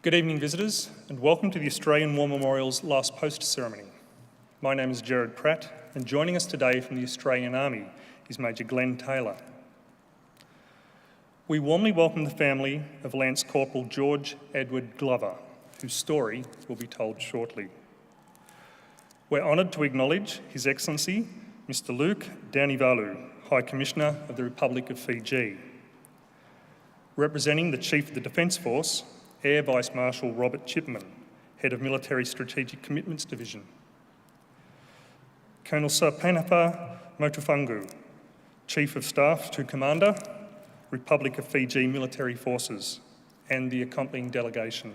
Good evening, visitors, and welcome to the Australian War Memorial's last post ceremony. My name is Gerard Pratt, and joining us today from the Australian Army is Major Glenn Taylor. We warmly welcome the family of Lance Corporal George Edward Glover, whose story will be told shortly. We're honoured to acknowledge His Excellency, Mr. Luke Danivalu, High Commissioner of the Republic of Fiji. Representing the Chief of the Defence Force, Air Vice Marshal Robert Chipman, Head of Military Strategic Commitments Division. Colonel Sarpanapa Motufangu, Chief of Staff to Commander, Republic of Fiji Military Forces, and the accompanying delegation.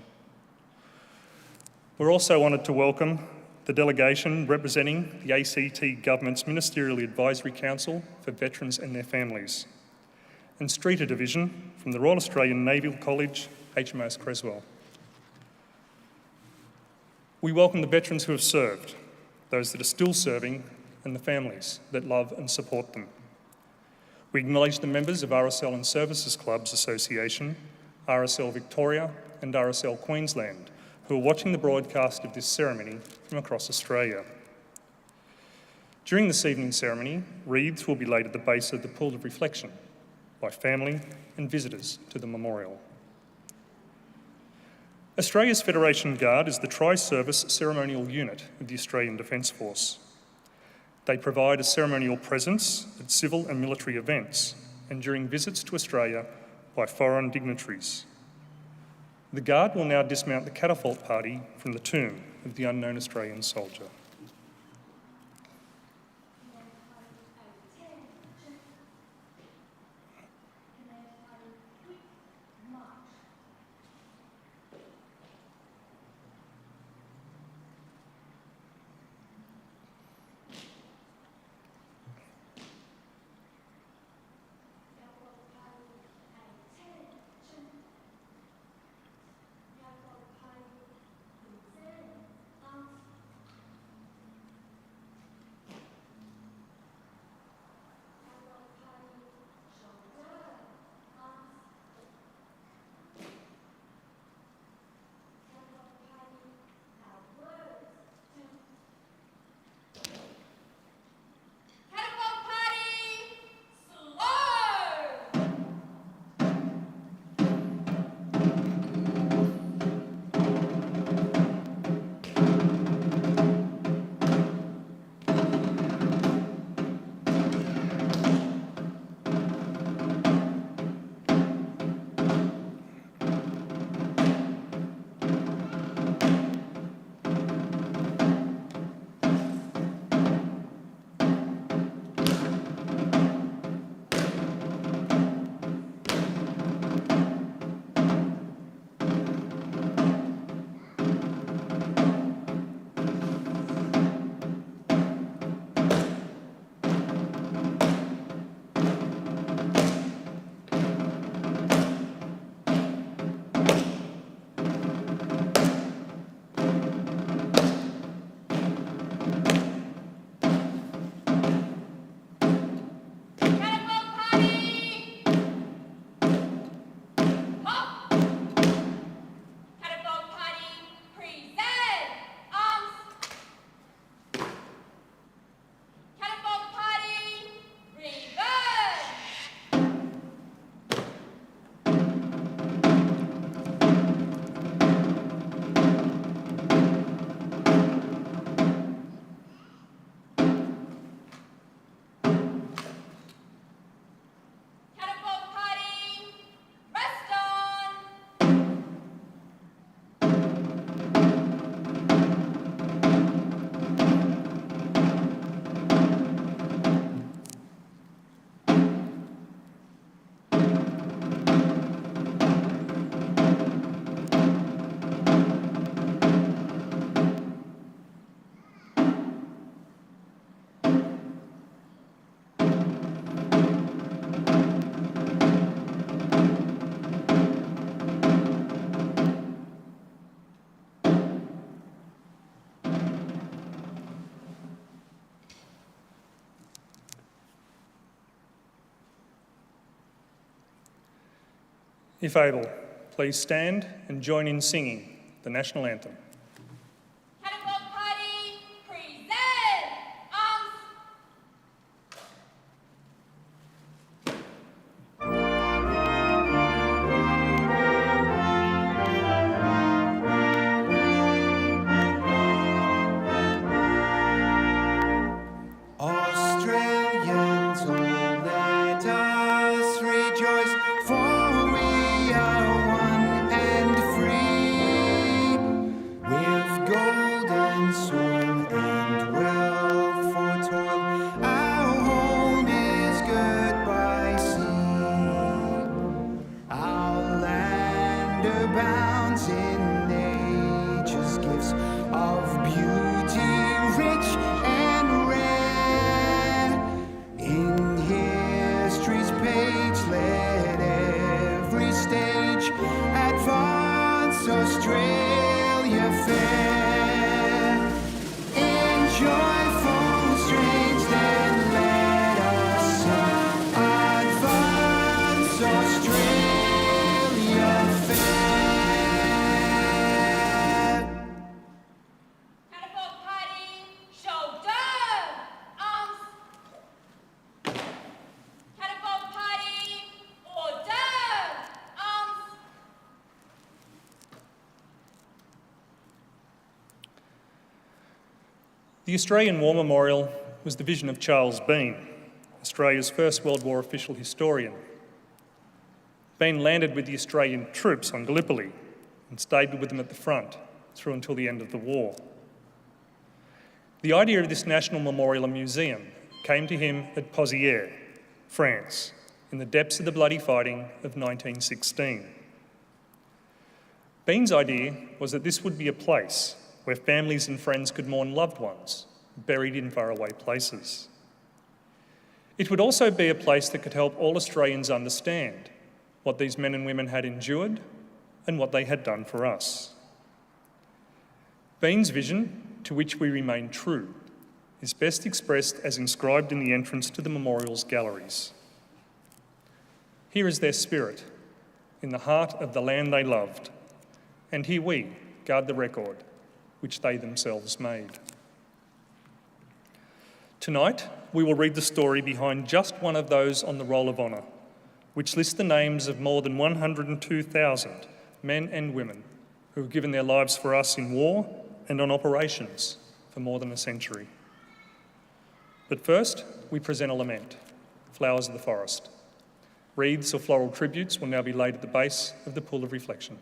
We're also honoured to welcome the delegation representing the ACT Government's Ministerial Advisory Council for Veterans and their families, and Streeter Division from the Royal Australian Naval College, HMAS Creswell. We welcome the veterans who have served, those that are still serving, and the families that love and support them. We acknowledge the members of RSL Services Clubs Association, RSL Victoria and RSL Queensland, who are watching the broadcast of this ceremony from across Australia. During this evening's ceremony, wreaths will be laid at the base of the Pool of Reflection by family and visitors to the memorial. Australia's Federation Guard is the tri-service ceremonial unit of the Australian Defence Force. They provide a ceremonial presence at civil and military events and during visits to Australia by foreign dignitaries. The Guard will now dismount the catapult party from the tomb of the unknown Australian soldier. If able, please stand and join in singing the national anthem. Catapult Party, present! Arms! Australians, oh, let us rejoice, for we are one and free, with golden soil and wealth for toil. Our home is good by sea. Our land abounds in nature's gifts of beauty, rich and rare. In history's page, let every stage advance Australia fair. In joyful strains, then let us sing, advance Australia fair. Catapult Party, shoulder! Arms! Catapult Party, order! Arms! The Australian War Memorial was the vision of Charles Bean, Australia's first World War official historian. Bean landed with the Australian troops on Gallipoli and stayed with them at the front through until the end of the war. The idea of this national memorial and museum came to him at Pozières, France, in the depths of the bloody fighting of 1916. Bean's idea was that this would be a place where families and friends could mourn loved ones buried in faraway places. It would also be a place that could help all Australians understand what these men and women had endured and what they had done for us. Bean's vision, to which we remain true, is best expressed as inscribed in the entrance to the memorial's galleries. Here is their spirit, in the heart of the land they loved, and here we guard the record which they themselves made. Tonight, we will read the story behind just one of those on the Roll of Honour, which lists the names of more than 102,000 men and women who have given their lives for us in war and on operations for more than a century. But first, we present a lament, Flowers of the Forest. Wreaths or floral tributes will now be laid at the base of the pool of reflection.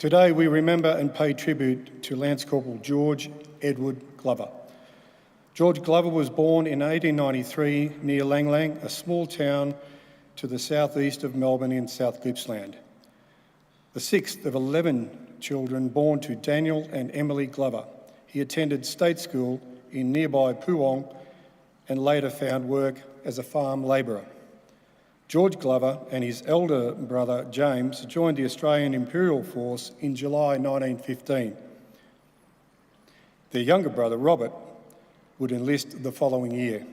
Today we remember and pay tribute to Lance Corporal George Edward Glover. George Glover was born in 1893 near Lang Lang, a small town to the southeast of Melbourne in South Gippsland. The sixth of 11 children born to Daniel and Emily Glover. He attended state school in nearby Poowong and later found work as a farm labourer. George Glover and his elder brother James joined the Australian Imperial Force in July 1915. Their younger brother Robert would enlist the following year.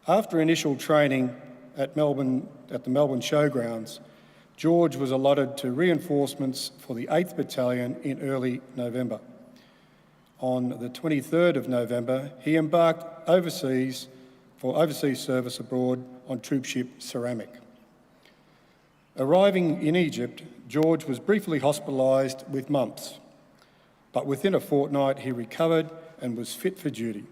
After initial training at the Melbourne Showgrounds, George was allotted to reinforcements for the 8th Battalion in early November. On the 23rd of November, he embarked overseas for overseas service abroad on troopship Ceramic. Arriving in Egypt, George was briefly hospitalised with mumps, but within a fortnight he recovered and was fit for duty.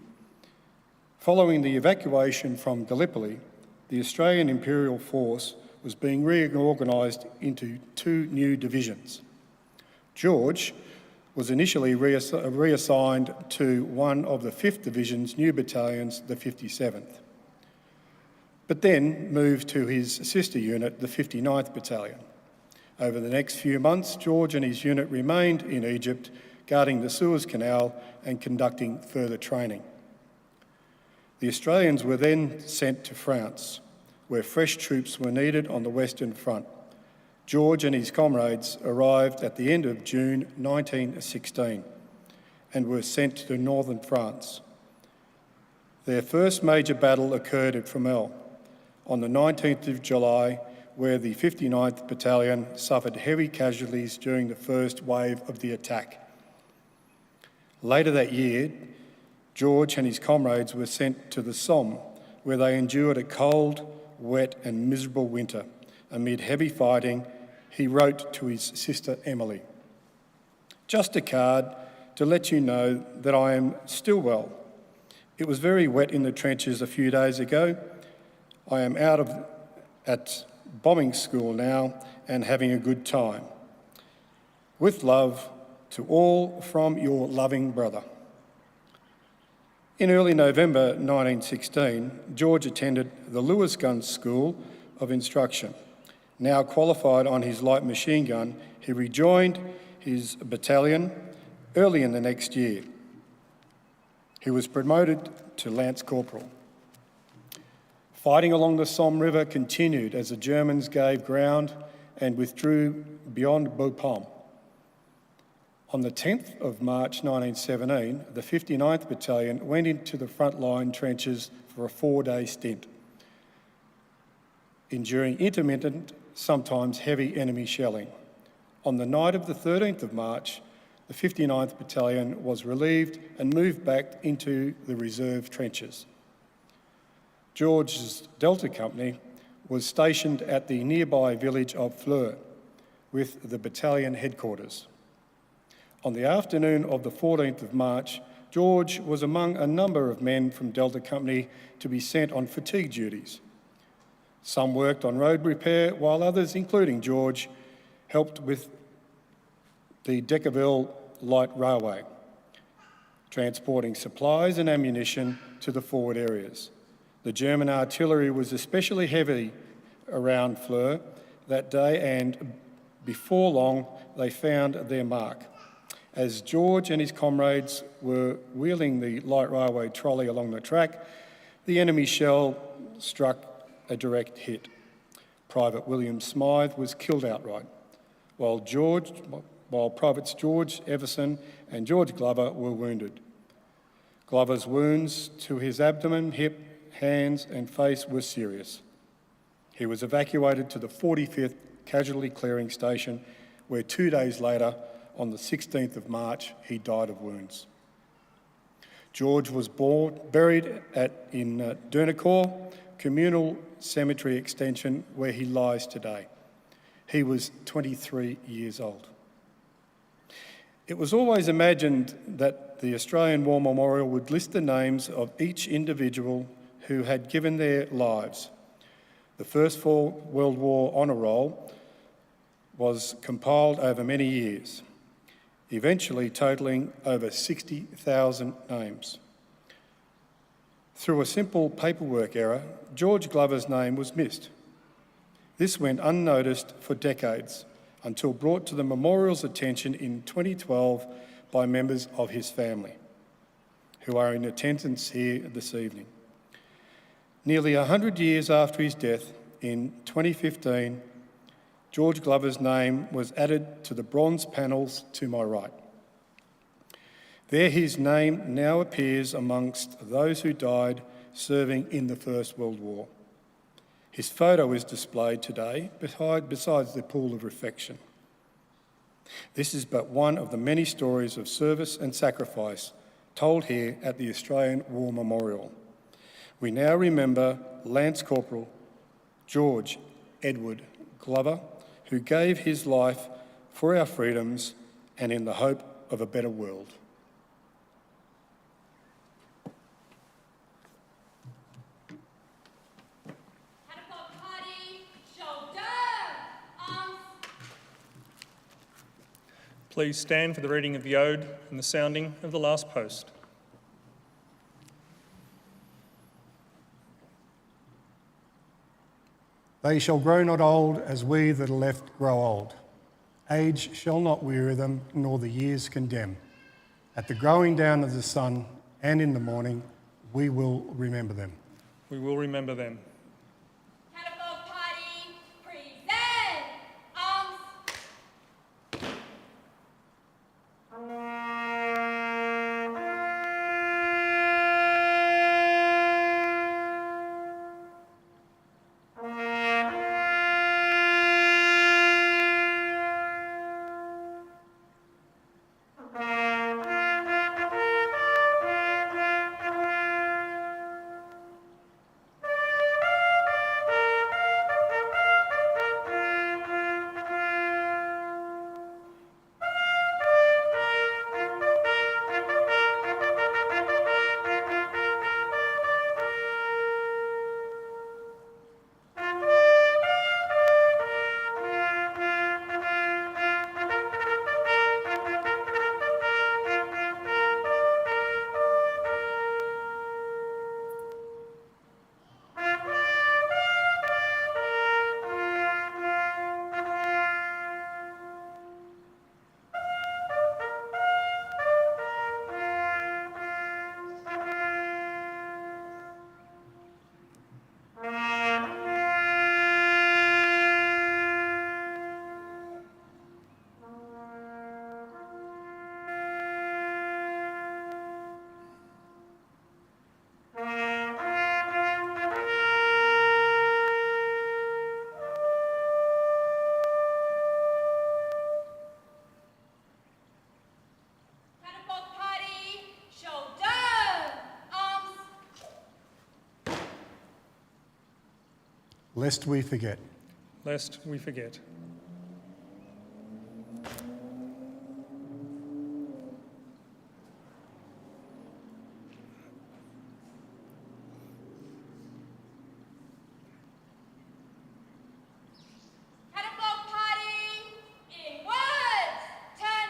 Following the evacuation from Gallipoli, the Australian Imperial Force was being reorganised into 2 new divisions. George was initially reassigned to one of the 5th Division's new battalions, the 57th, but then moved to his sister unit, the 59th Battalion. Over the next few months, George and his unit remained in Egypt, guarding the Suez Canal and conducting further training. The Australians were then sent to France, where fresh troops were needed on the Western Front. George and his comrades arrived at the end of June 1916 and were sent to northern France. Their first major battle occurred at Fromelles on the 19th of July, where the 59th Battalion suffered heavy casualties during the first wave of the attack. Later that year, George and his comrades were sent to the Somme, where they endured a cold, wet and miserable winter. Amid heavy fighting, he wrote to his sister Emily, "Just a card to let you know that I am still well. It was very wet in the trenches a few days ago. I am at bombing school now and having a good time. With love to all from your loving brother." In early November 1916, George attended the Lewis Gun School of Instruction. Now qualified on his light machine gun, he rejoined his battalion early in the next year. He was promoted to Lance Corporal. Fighting along the Somme River continued as the Germans gave ground and withdrew beyond Bapaume. On the 10th of March 1917, the 59th Battalion went into the frontline trenches for a 4-day stint, enduring intermittent, sometimes heavy enemy shelling. On the night of the 13th of March, the 59th Battalion was relieved and moved back into the reserve trenches. George's Delta Company was stationed at the nearby village of Fleur with the battalion headquarters. On the afternoon of the 14th of March, George was among a number of men from Delta Company to be sent on fatigue duties. Some worked on road repair, while others, including George, helped with the Deckerville Light Railway, transporting supplies and ammunition to the forward areas. The German artillery was especially heavy around Fleur that day, and before long they found their mark. As George and his comrades were wheeling the light railway trolley along the track, the enemy shell struck a direct hit. Private William Smythe was killed outright, while Privates George Everson and George Glover were wounded. Glover's wounds to his abdomen, hip, hands and face were serious. He was evacuated to the 45th Casualty Clearing Station, where 2 days later, on the 16th of March, he died of wounds. George was buried in Dernicourt Communal Cemetery Extension, where he lies today. He was 23 years old. It was always imagined that the Australian War Memorial would list the names of each individual who had given their lives. The First World War Honour Roll was compiled over many years, eventually totalling over 60,000 names. Through a simple paperwork error, George Glover's name was missed. This went unnoticed for decades until brought to the memorial's attention in 2012 by members of his family, who are in attendance here this evening. Nearly 100 years after his death, in 2015, George Glover's name was added to the bronze panels to my right. There his name now appears amongst those who died serving in the First World War. His photo is displayed today besides the pool of refection. This is but one of the many stories of service and sacrifice told here at the Australian War Memorial. We now remember Lance Corporal George Edward Glover, who gave his life for our freedoms and in the hope of a better world. Catapult party, shoulder, arms. Please stand for the reading of the ode and the sounding of the last post. They shall grow not old as we that are left grow old. Age shall not weary them, nor the years condemn. At the growing down of the sun and in the morning, we will remember them. We will remember them. Catapult party, present, arms. Lest we forget. Lest we forget. Catapult party, inwards, turn.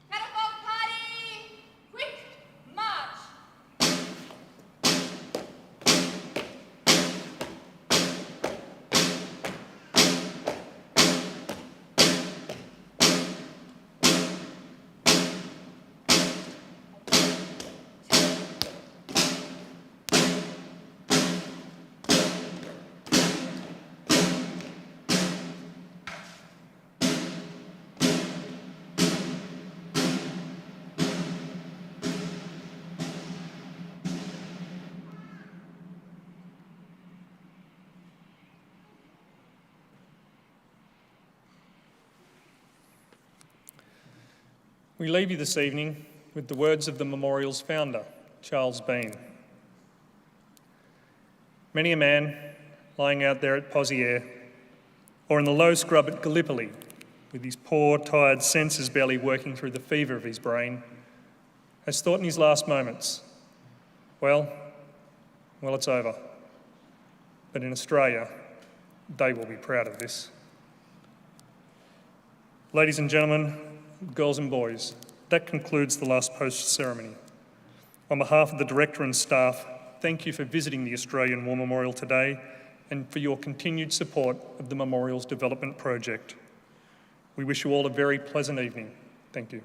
Catapult party, quick march. We leave you this evening with the words of the memorial's founder, Charles Bean. Many a man lying out there at Poziere or in the low scrub at Gallipoli with his poor, tired senses barely working through the fever of his brain has thought in his last moments, well, it's over. But in Australia, They will be proud of this. Ladies and gentlemen, girls and boys, that concludes the last post ceremony. On behalf of the Director and staff, thank you for visiting the Australian War Memorial today and for your continued support of the Memorial's development project. We wish you all a very pleasant evening. Thank you.